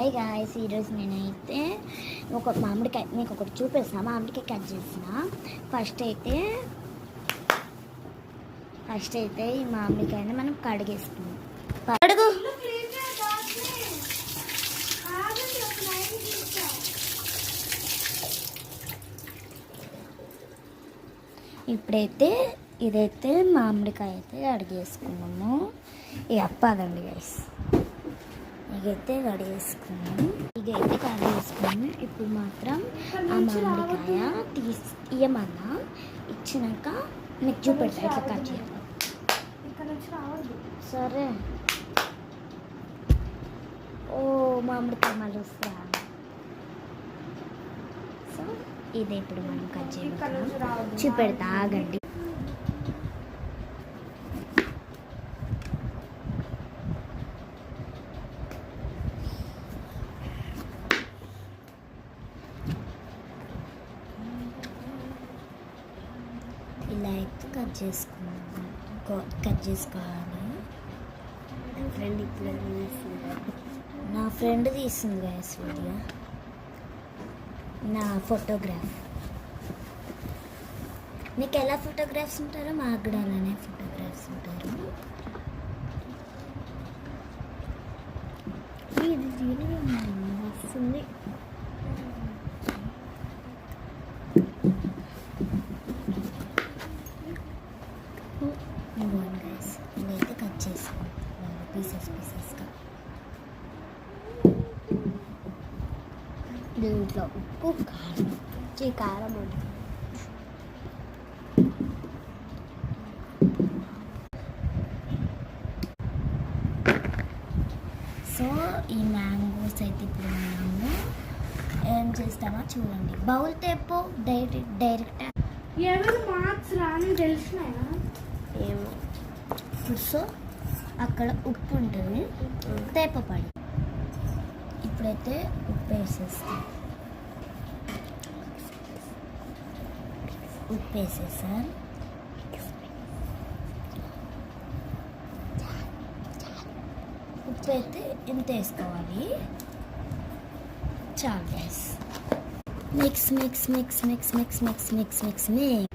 Hi guys, ఈరోజు నేనైతే ఒక మామిడికాయ మీకు ఒకటి చూపిస్తాను. మామిడికాయ కట్ చేసిన ఫస్ట్ అయితే ఈ మామిడికాయని మనం కడిగేసుకున్నాం. కడుగు ఇప్పుడైతే ఇదైతే మామిడికాయ అయితే కడిగేసుకున్నాము. అదండి గైస్, ఇదైతే కడిగేసుకున్నాము. ఇప్పుడు మాత్రం ఆ మామిడికాయ ఇయ్యమన్నా ఇచ్చినాక మీకు చూపెడతా ఇట్లా కట్ చేయాలి. సరే. ఓ మామిడికాయ మళ్ళీ వస్తా. సో ఇదే ఇప్పుడు మనం కట్ చేయాలి, చూపెడతా ఆగండి. ఇలా అయితే కట్ చేసుకోవాలి. నా ఫ్రెండ్ తీస్తుంది గైస్ వీడియో, నా ఫోటోగ్రాఫ్. మీకు ఎలా ఫోటోగ్రాఫ్స్ ఉంటారో మాకు కూడా అలానే ఫోటోగ్రాఫ్స్ ఉంటారు. ఇది వస్తుంది. ఇదైతే కట్ చేసుకోవాలి పీసెస్గా. దీంట్లో ఉప్పు కారం ఉంటుంది. సో ఈ మ్యాంగోస్ అయితే ఇప్పుడు మనము ఏం చేస్తామో చూడండి. బౌల్ తెప్పు డైరెక్ట్ ఎవరు మార్క్స్ రాని తెలిసినాయా ఏమో. సో అక్కడ ఉప్పు ఉంటుంది, తేపపడి. ఇప్పుడైతే ఉప్పు వేసేస్తాం. ఉప్పు వేసేసాను. ఉప్పు అయితే ఇంత వేసుకోవాలి. చాలు guys. Mix mix mix mix mix mix mix mix mix